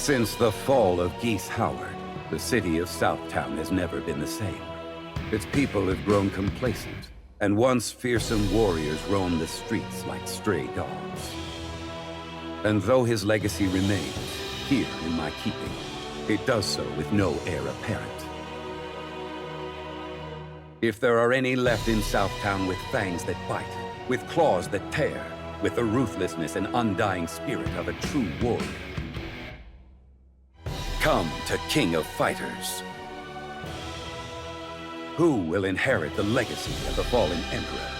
Since the fall of Geese Howard, the city of Southtown has never been the same. Its people have grown complacent, and once fearsome warriors roam the streets like stray dogs. And though his legacy remains here in my keeping, it does so with no heir apparent. If there are any left in Southtown with fangs that bite, with claws that tear, with the ruthlessness and undying spirit of a true warrior, come to King of Fighters. Who will inherit the legacy of the fallen Emperor?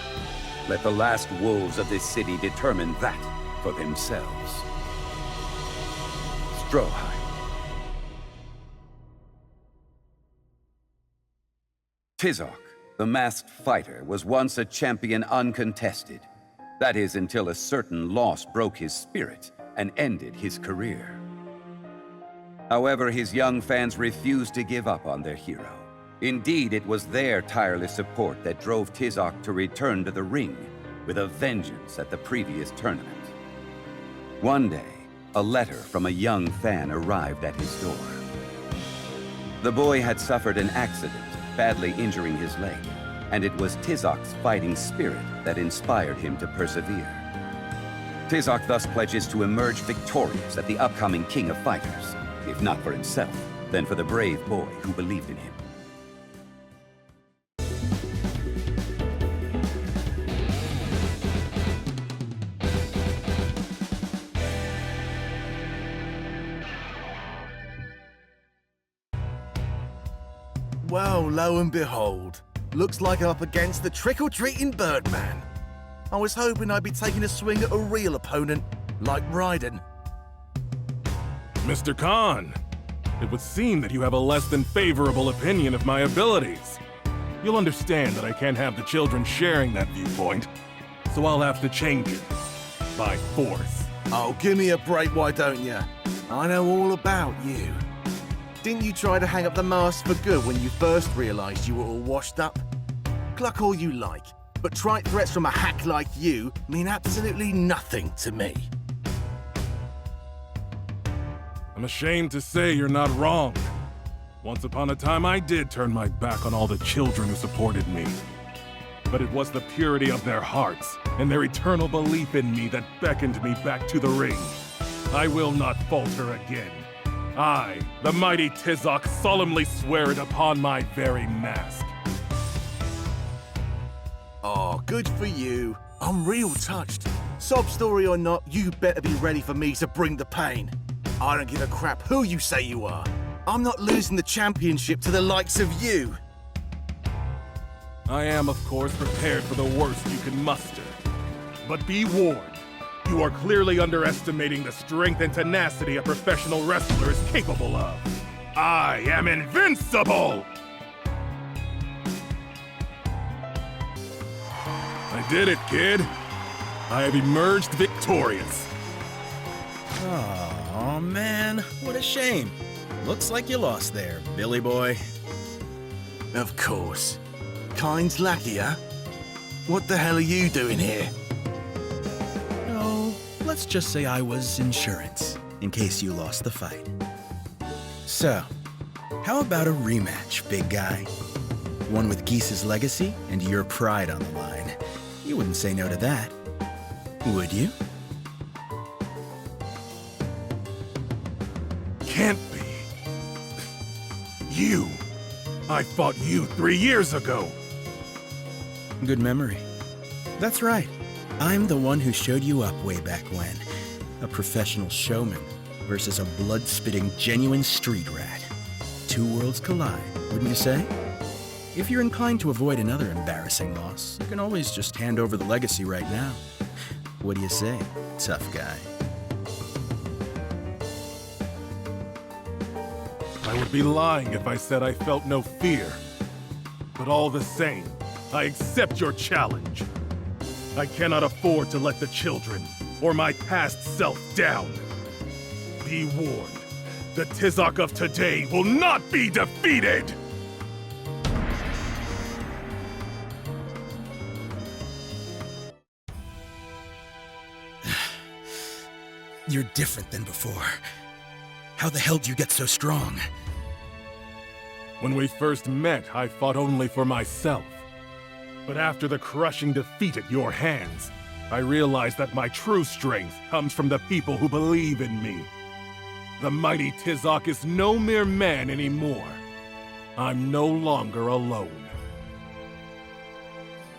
Let the last wolves of this city determine that for themselves. Stroheim. Tizoc, the masked fighter, was once a champion uncontested. That is until a certain loss broke his spirit and ended his career. However, his young fans refused to give up on their hero. Indeed, it was their tireless support that drove Tizoc to return to the ring with a vengeance at the previous tournament. One day, a letter from a young fan arrived at his door. The boy had suffered an accident, badly injuring his leg, and it was Tizoc's fighting spirit that inspired him to persevere. Tizoc thus pledges to emerge victorious at the upcoming King of Fighters, if not for himself, then for the brave boy who believed in him. Well, lo and behold, looks like I'm up against the trick-or-treating Birdman. I was hoping I'd be taking a swing at a real opponent, like Raiden. Mr. Khan, it would seem that you have a less than favorable opinion of my abilities. You'll understand that I can't have the children sharing that viewpoint, so I'll have to change it. By force. Oh, give me a break, why don't you? I know all about you. Didn't you try to hang up the mask for good when you first realized you were all washed up? Cluck all you like, but trite threats from a hack like you mean absolutely nothing to me. I'm ashamed to say you're not wrong. Once upon a time, I did turn my back on all the children who supported me. But it was the purity of their hearts and their eternal belief in me that beckoned me back to the ring. I will not falter again. I, the mighty Tizoc, solemnly swear it upon my very mask. Oh, good for you. I'm real touched. Sob story or not, you better be ready for me to bring the pain. I don't give a crap who you say you are. I'm not losing the championship to the likes of you. I am, of course, prepared for the worst you can muster. But be warned. You are clearly underestimating the strength and tenacity a professional wrestler is capable of. I am invincible! I did it, kid. I have emerged victorious. Oh man, what a shame. Looks like you lost there, Billy boy. Of course. Kind's lucky, huh? What the hell are you doing here? Oh, let's just say I was insurance, in case you lost the fight. So, how about a rematch, big guy? One with Geese's legacy and your pride on the line. You wouldn't say no to that, would you? Can't be. You. I fought you 3 years ago. Good memory. That's right. I'm the one who showed you up way back when. A professional showman versus a blood-spitting, genuine street rat. Two worlds collide, wouldn't you say? If you're inclined to avoid another embarrassing loss, you can always just hand over the legacy right now. What do you say, tough guy? I would be lying if I said I felt no fear. But all the same, I accept your challenge. I cannot afford to let the children or my past self down. Be warned, the Tizoc of today will not be defeated! You're different than before. How the hell do you get so strong? When we first met, I fought only for myself. But after the crushing defeat at your hands, I realized that my true strength comes from the people who believe in me. The mighty Tizoc is no mere man anymore. I'm no longer alone.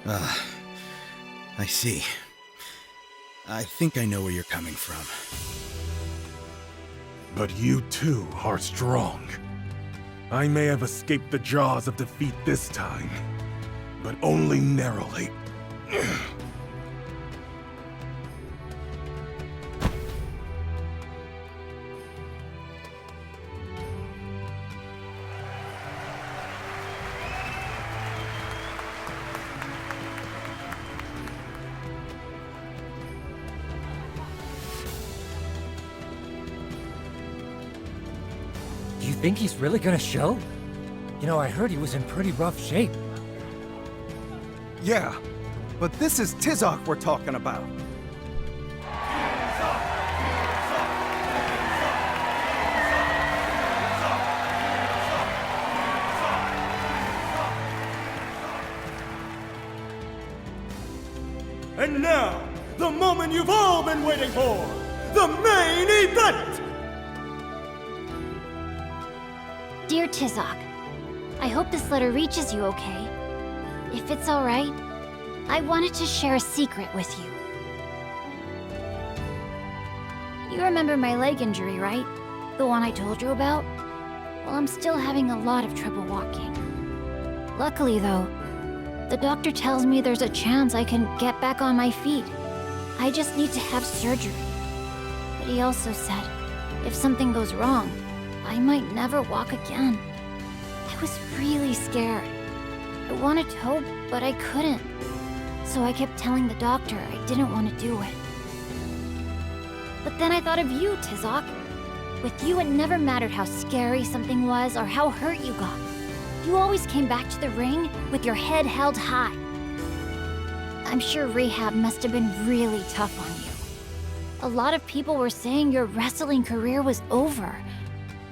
I see. I think I know where you're coming from. But you too are strong. I may have escaped the jaws of defeat this time, but only narrowly. Do you think he's really gonna show? You know, I heard he was in pretty rough shape. Yeah, but this is Tizoc we're talking about. And now, the moment you've all been waiting for! The main event! Dear Tizoc, I hope this letter reaches you okay. If it's alright, I wanted to share a secret with you. You remember my leg injury, right? The one I told you about? Well, I'm still having a lot of trouble walking. Luckily, though, the doctor tells me there's a chance I can get back on my feet. I just need to have surgery. But he also said, if something goes wrong, I might never walk again. I was really scared. I wanted to hope, but I couldn't. So I kept telling the doctor I didn't want to do it. But then I thought of you, Tizoc. With you, it never mattered how scary something was or how hurt you got. You always came back to the ring with your head held high. I'm sure rehab must have been really tough on you. A lot of people were saying your wrestling career was over.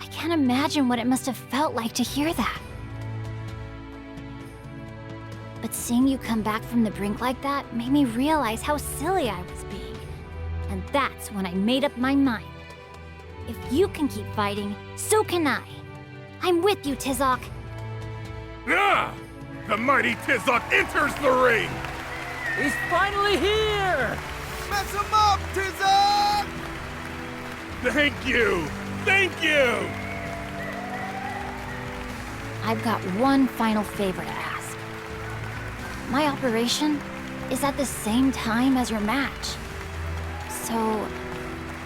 I can't imagine what it must have felt like to hear that. But seeing you come back from the brink like that made me realize how silly I was being. And that's when I made up my mind. If you can keep fighting, so can I. I'm with you, Tizoc. Ah! The mighty Tizoc enters the ring! He's finally here! Mess him up, Tizoc! Thank you! Thank you! I've got one final favor to ask. My operation is at the same time as your match. So,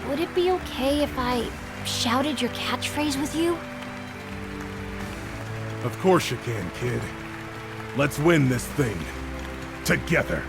would it be okay if I shouted your catchphrase with you? Of course you can, kid. Let's win this thing. Together.